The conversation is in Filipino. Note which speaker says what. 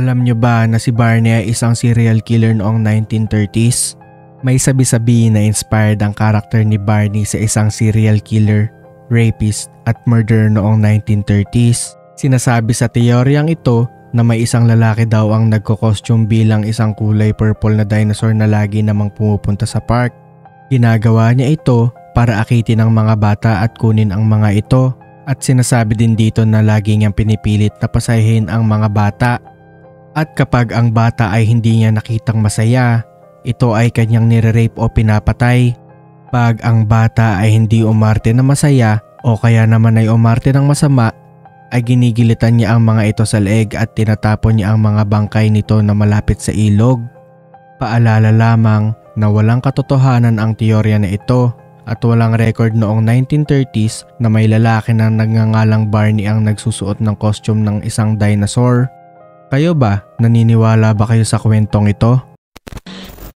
Speaker 1: Alam nyo ba na si Barney ay isang serial killer noong 1930s? May sabi-sabi na inspired ang karakter ni Barney sa isang serial killer, rapist at murderer noong 1930s. Sinasabi sa teoryang ito na may isang lalaki daw ang nagko-costume bilang isang kulay purple na dinosaur na lagi namang pumupunta sa park. Ginagawa niya ito para akitin ang mga bata at kunin ang mga ito, at sinasabi din dito na lagi niyang pinipilit na pasahin ang mga bata. At kapag ang bata ay hindi niya nakitang masaya, ito ay kanyang nire-rape o pinapatay. Pag ang bata ay hindi umarte na masaya o kaya naman ay umarte ng masama, ay ginigilitan niya ang mga ito sa leeg at tinatapon niya ang mga bangkay nito na malapit sa ilog. Paalala lamang na walang katotohanan ang teorya na ito at walang record noong 1930s na may lalaki na nagngangalang Barney ang nagsusuot ng costume ng isang dinosaur. Kayo ba, naniniwala ba kayo sa kwentong ito?